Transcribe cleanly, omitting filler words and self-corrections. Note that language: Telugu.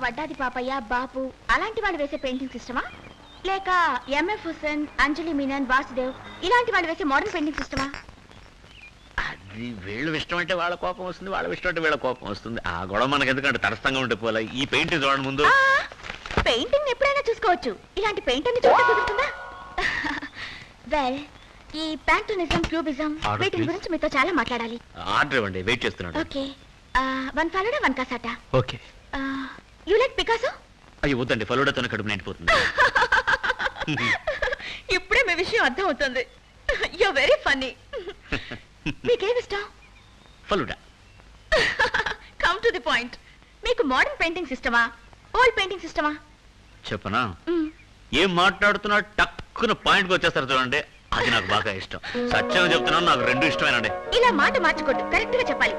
వడ్డాది పాపయ్య, బాపు అలాంటి వాళ్ళు వేసే పెయింటింగ్స్ ఇష్టమా, లేక ఎంఎఫ్ హుసేన్, అంజలి మీనన్, వాసుదేవ్ ఇలాంటి వాళ్ళు వేసే మోడర్న్ పెయింటింగ్స్ ఇష్టమా? అది వీళ్ళు ఇష్టం అంటే వాళ్ళ కోపం వస్తుంది, వాళ్ళ ఇష్టం అంటే వీళ్ళ కోపం వస్తుంది. ఆ గొడవ మనకి ఎందుకంటే తటస్థంగా ఉంటే పోలే. ఈ పెయింటింగ్ చూడండి ముందు. పెయింటింగ్ ఎప్పుడైనా చూసుకోవచ్చు, ఇలాంటి పెయింటింగ్ చూస్తే కుదురుతుందా? వెల్, ఈ ప్యాంటోనిజం, క్యూబిజం వీటి గురించి మీతో చాలా మాట్లాడాలి. ఆర్డర్ ఇవ్వండి, వెయిట్ చేస్తున్నాను. Okay, 1 falooda 1 cassata. Okay. You like Picasso? అయ్యో వద్దండి, ఫలూడాతోనే కడుపు నిండిపోతుంది. ఇప్పుడే మీ విషయం అర్థం అవుతుంది. You very funny. మీకేం ఇష్టం? Falooda. Come to the point. మీకు మోడర్న్ పెయింటింగ్స్ ఇష్టమా, ఓల్డ్ పెయింటింగ్స్ ఇష్టమా? చెప్పనా? ఏం మాట్లాడుతున్నా టక్కున పాయింట్కి వచ్చేస్తారు చూడండి, అది నాకు బాగా ఇష్టం. సత్యం చెప్తున్నాను, నాకు రెండు ఇష్టమేనండి. ఇలా మాట మార్చుకోండి, కరెక్ట్ గా చెప్పాలి.